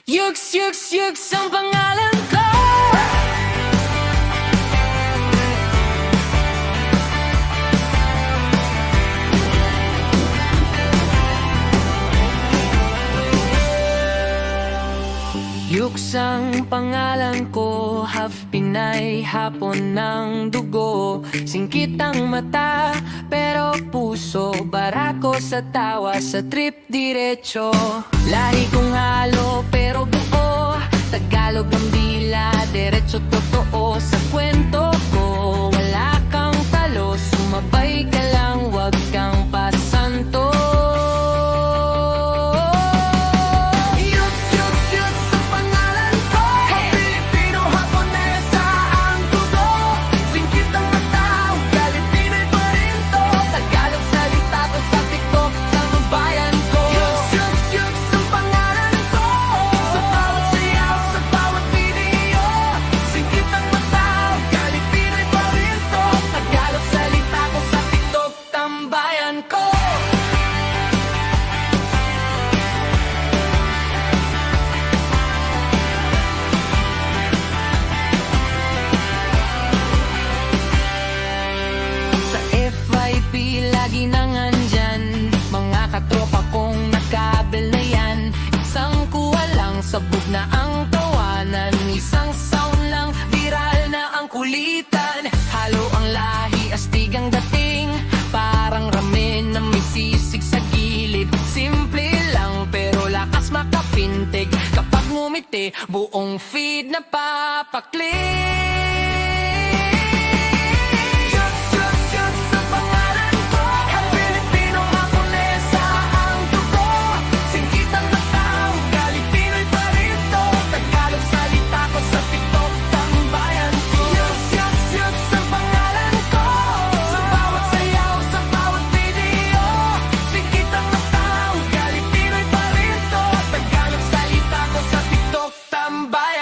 Yuks, yuks, yuks ang pangalan ko. Yuks ang pangalan ko, half Pinay, hapon ng dugo. Singkit ang mata, pero puso barako sa tawa, sa trip diretso. Lahi kong halo, pero buo. Tagalog ang dila, diretso totoo. Sa kwento ko, wala kang talo. Sumabay ka lang, wag kang pasanto. Lagi nang andyan, mga katropa kong nakabel na yan. Isang kuha lang, sabog na ang tawanan. Isang sound lang, viral na ang kulitan. Halo ang lahi, astig ang dating. Parang ramen na may sisig sa gilid. Simple lang, pero lakas makapintig. Kapag ngumiti, buong feed na papaklik. Tambayan